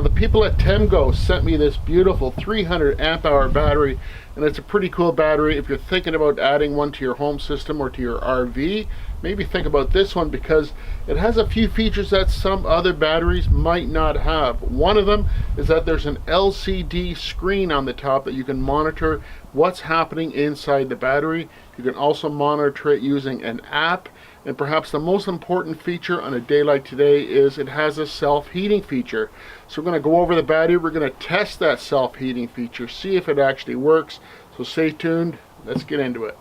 Now the people at Temgo sent me this beautiful 300 amp hour battery, and it's a pretty cool battery. If you're thinking about adding one to your home system or to your RV, maybe think about this one because it has a few features that some other batteries might not have. One of them is that there's an LCD screen on the top that you can monitor what's happening inside the battery. You can also monitor it using an app. And perhaps the most important feature on a day like today is it has a self-heating feature. So we're going to go over the battery, we're going to test that self-heating feature, see if it actually works. So stay tuned, let's get into it.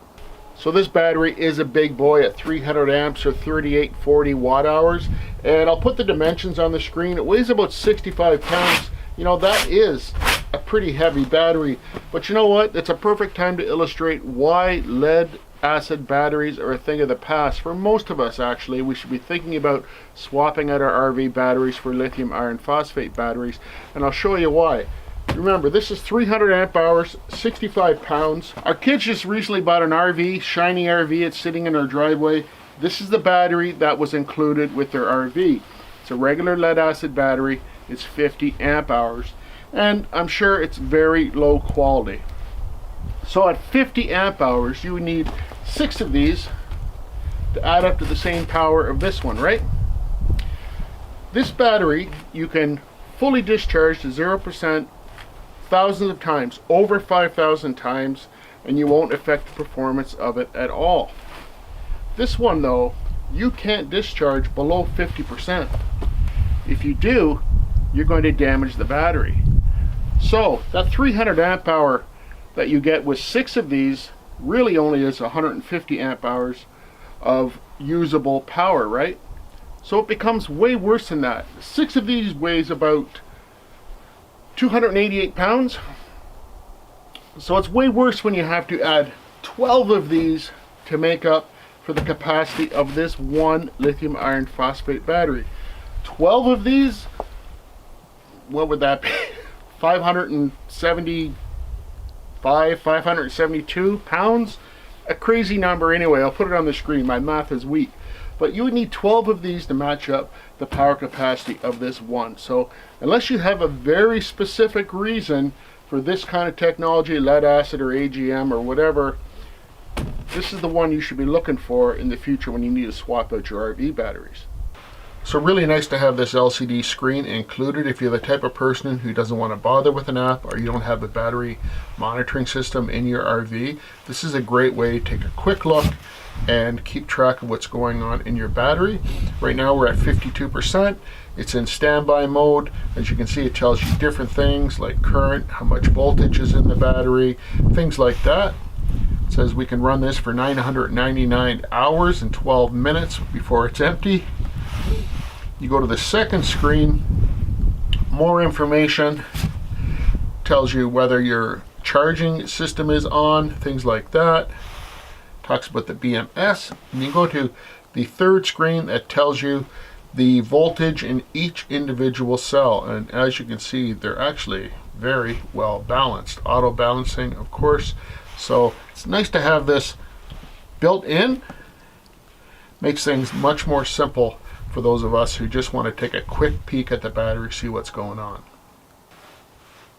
So this battery is a big boy at 300 amps or 3840 watt hours. And I'll put the dimensions on the screen. It weighs about 65 pounds. You know, that is a pretty heavy battery. But you know what? It's a perfect time to illustrate why lead acid batteries are a thing of the past. For most of us, actually, we should be thinking about swapping out our RV batteries for lithium iron phosphate batteries, and I'll show you why. Remember, this is 300 amp hours, 65 pounds. Our kids just recently bought an RV, shiny RV. It's sitting in our driveway. This is the battery that was included with their RV. It's a regular lead acid battery. It's 50 amp hours, and I'm sure it's very low quality. So at 50 amp hours, you would need 6 of these to add up to the same power of this one, right? This battery, you can fully discharge to 0% thousands of times, over 5,000 times, and you won't affect the performance of it at all. This one, though, you can't discharge below 50%. If you do, you're going to damage the battery. So that 300 amp hour that you get with 6 of these really only is 150 amp hours of usable power, right? So it becomes way worse than that. 6 of these weighs about 288 pounds. So it's way worse when you have to add 12 of these to make up for the capacity of this one lithium iron phosphate battery. 12 of these, what would that be? 572 pounds? A crazy number anyway. I'll put it on the screen. My math is weak. But you would need 12 of these to match up the power capacity of this one. So unless you have a very specific reason for this kind of technology, lead acid or AGM or whatever, this is the one you should be looking for in the future when you need to swap out your RV batteries. So really nice to have this LCD screen included if you're the type of person who doesn't want to bother with an app or you don't have a battery monitoring system in your RV. This is a great way to take a quick look and keep track of what's going on in your battery. Right now we're at 52%. It's in standby mode. As you can see, it tells you different things like current, how much voltage is in the battery, things like that. It says we can run this for 999 hours and 12 minutes before it's empty. You go to the second screen, more information, tells you whether your charging system is on, things like that. Talks about the BMS. And you go to the third screen that tells you the voltage in each individual cell. And as you can see, they're actually very well balanced. Auto balancing, of course. So it's nice to have this built in. Makes things much more simple for those of us who just want to take a quick peek at the battery, see what's going on.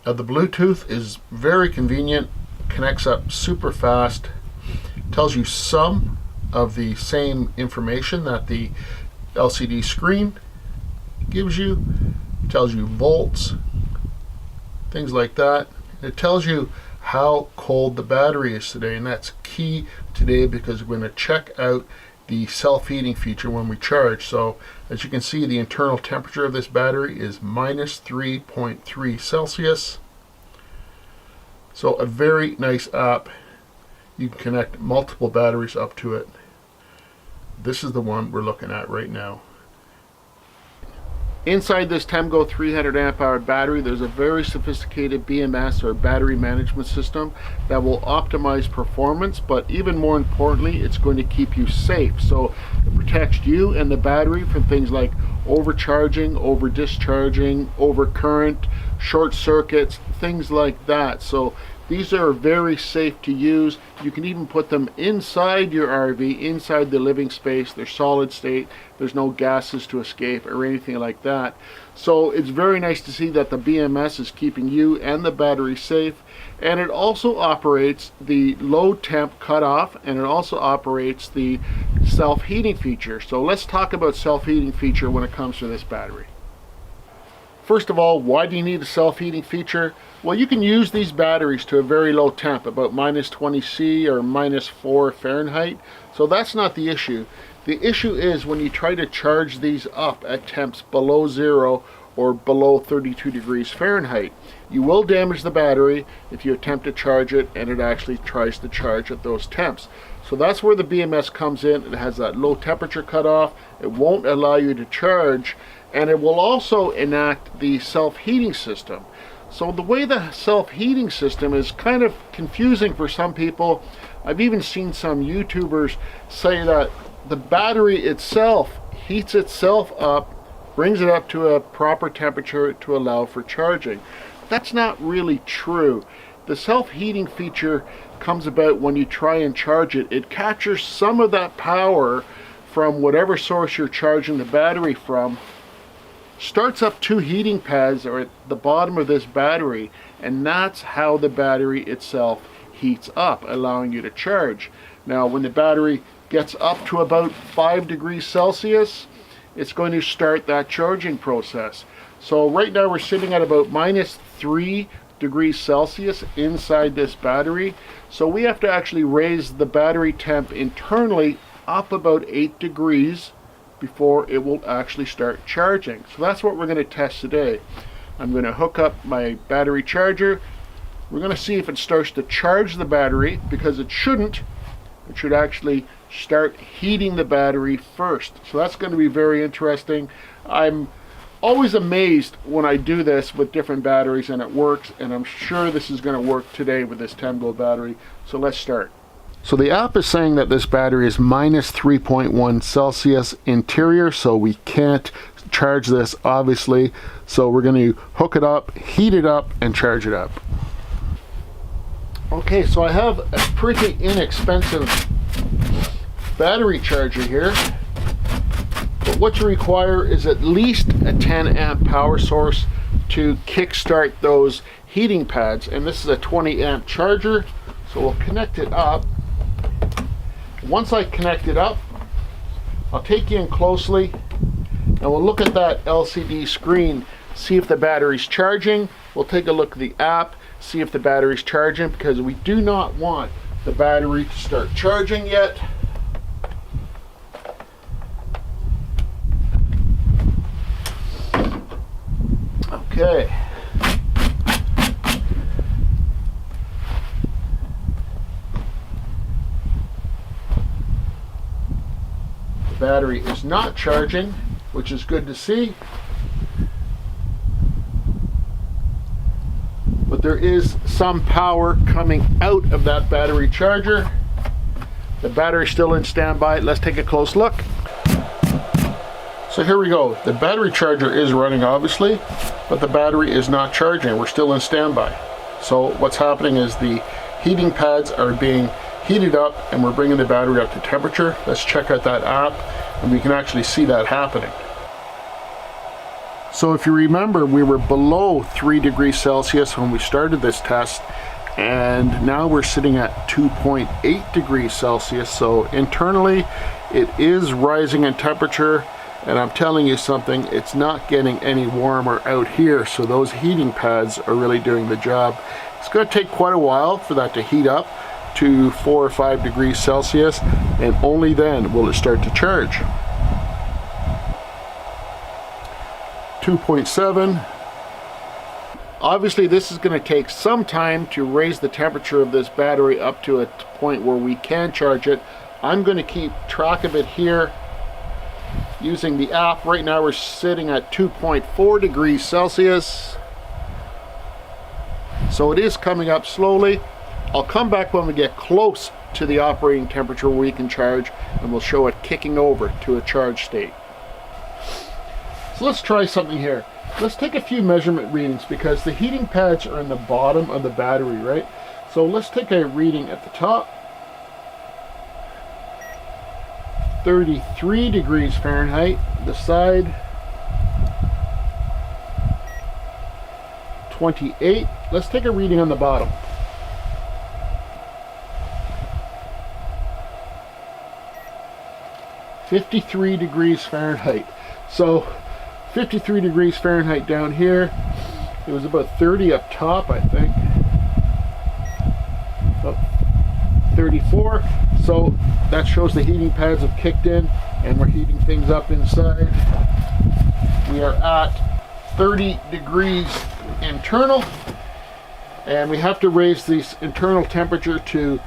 Now the Bluetooth is very convenient, connects up super fast, tells you some of the same information that the LCD screen gives you. It tells you volts, things like that. It tells you how cold the battery is today, and that's key today because we're going to check out the self-heating feature when we charge. So as you can see, the internal temperature of this battery is minus 3.3 Celsius. So a very nice app. You can connect multiple batteries up to it. This is the one we're looking at right now. Inside this Temgo 300 amp hour battery, there's a very sophisticated BMS or battery management system that will optimize performance, but even more importantly, it's going to keep you safe. So it protects you and the battery from things like overcharging, over discharging, over current, short circuits, things like that. So These are very safe to use. You can even put them inside your RV, inside the living space. They're solid state. There's no gases to escape or anything like that. So it's very nice to see that the BMS is keeping you and the battery safe. And it also operates the low temp cutoff, and it also operates the self-heating feature. So let's talk about self-heating feature when it comes to this battery. First of all, why do you need a self-heating feature? Well, you can use these batteries to a very low temp, about -20°C or -4 Fahrenheit. So that's not the issue. The issue is when you try to charge these up at temps below 0 or below 32 degrees Fahrenheit. You will damage the battery if you attempt to charge it and it actually tries to charge at those temps. So that's where the BMS comes in. It has that low temperature cutoff. It won't allow you to charge, and it will also enact the self-heating system. So the way the self-heating system is kind of confusing for some people. I've even seen some YouTubers say that the battery itself heats itself up, brings it up to a proper temperature to allow for charging. That's not really true. The self-heating feature comes about when you try and charge it. It captures some of that power from whatever source you're charging the battery from, starts up 2 heating pads or at the bottom of this battery, and that's how the battery itself heats up, allowing you to charge. Now when the battery gets up to about 5 degrees Celsius, it's going to start that charging process. So right now we're sitting at about -3 degrees Celsius inside this battery. So we have to actually raise the battery temp internally up about 8 degrees before it will actually start charging. So that's what we're going to test today. I'm going to hook up my battery charger. We're going to see if it starts to charge the battery, because it shouldn't. It should actually start heating the battery first. So that's going to be very interesting. I'm always amazed when I do this with different batteries and it works, and I'm sure this is going to work today with this Temgo battery. So let's start. So the app is saying that this battery is -3.1 Celsius interior, so we can't charge this obviously. So we're going to hook it up, heat it up, and charge it up. Okay, so I have a pretty inexpensive battery charger here. But what you require is at least a 10 amp power source to kickstart those heating pads. And this is a 20 amp charger. So we'll connect it up. Once I connect it up, I'll take you in closely and we'll look at that LCD screen, see if the battery's charging. We'll take a look at the app, see if the battery's charging, because we do not want the battery to start charging yet. Okay. The battery is not charging, which is good to see. But there is some power coming out of that battery charger. The battery's still in standby. Let's take a close look. So here we go. The battery charger is running obviously, but the battery is not charging. We're still in standby. So what's happening is the heating pads are being heated up and we're bringing the battery up to temperature. Let's check out that app and we can actually see that happening. So if you remember, we were below 3 degrees Celsius when we started this test, and now we're sitting at 2.8 degrees Celsius. So internally it is rising in temperature, and I'm telling you something, it's not getting any warmer out here. So those heating pads are really doing the job. It's going to take quite a while for that to heat up to 4 or 5 degrees Celsius, and only then will it start to charge. 2.7. Obviously this is going to take some time to raise the temperature of this battery up to a point where we can charge it. I'm going to keep track of it here using the app. Right now we're sitting at 2.4 degrees Celsius. So it is coming up slowly. I'll come back when we get close to the operating temperature where we can charge, and we'll show it kicking over to a charge state. So let's try something here. Let's take a few measurement readings, because the heating pads are in the bottom of the battery, right? So let's take a reading at the top. 33 degrees Fahrenheit. The side, 28. Let's take a reading on the bottom. 53 degrees Fahrenheit. So 53 degrees Fahrenheit down here. It was about 30 up top, I think. About 34. So that shows the heating pads have kicked in and we're heating things up inside. We are at 30 degrees internal, and we have to raise this internal temperature to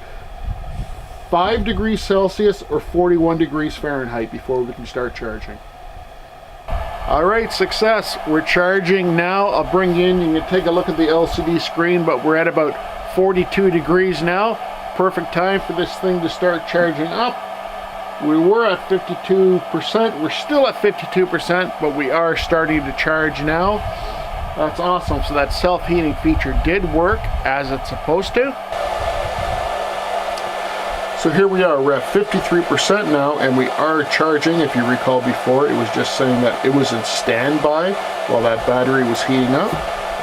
5 degrees Celsius or 41 degrees Fahrenheit before we can start charging. All right, success. We're charging now. I'll bring you in, you can take a look at the LCD screen, but we're at about 42 degrees now. Perfect time for this thing to start charging up. We were at 52%. We're still at 52%, but we are starting to charge now. That's awesome. So that self-heating feature did work as it's supposed to. So here we are, we're at 53% now, and we are charging. If you recall before, it was just saying that it was in standby while that battery was heating up.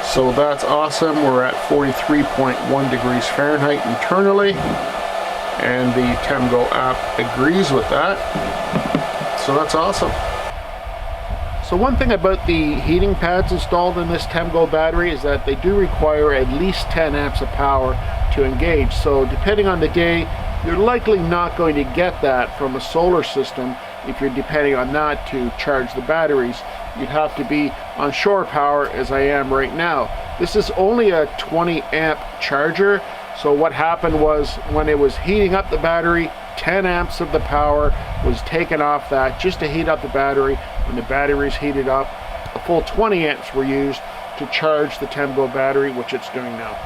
So that's awesome. We're at 43.1 degrees Fahrenheit internally, and the Temgo app agrees with that. So that's awesome. So one thing about the heating pads installed in this Temgo battery is that they do require at least 10 amps of power to engage. So depending on the day, you're likely not going to get that from a solar system if you're depending on that to charge the batteries. You'd have to be on shore power as I am right now. This is only a 20 amp charger. So what happened was when it was heating up the battery, 10 amps of the power was taken off that just to heat up the battery. When the battery is heated up, a full 20 amps were used to charge the Temgo battery, which it's doing now.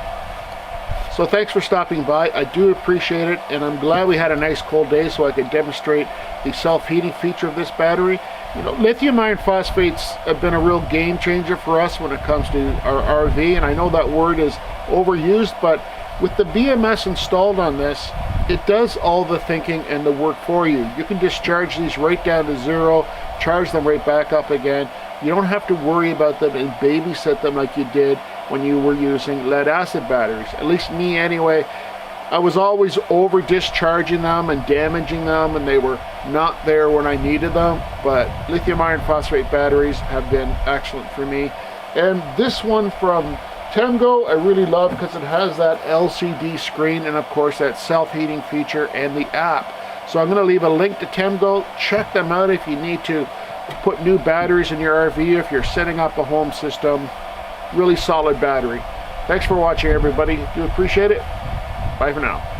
So thanks for stopping by. I do appreciate it, and I'm glad we had a nice cold day so I could demonstrate the self-heating feature of this battery. You know, lithium iron phosphates have been a real game changer for us when it comes to our RV, and I know that word is overused, but with the BMS installed on this, it does all the thinking and the work for you. You can discharge these right down to zero, charge them right back up again. You don't have to worry about them and babysit them like you did when you were using lead acid batteries. At least me anyway. I was always over discharging them and damaging them, and they were not there when I needed them. But lithium iron phosphate batteries have been excellent for me. And this one from Temgo I really love because it has that LCD screen and of course that self-heating feature and the app. So I'm going to leave a link to Temgo. Check them out if you need to put new batteries in your RV, if you're setting up a home system. Really solid battery. Thanks for watching, everybody. Do appreciate it. Bye for now.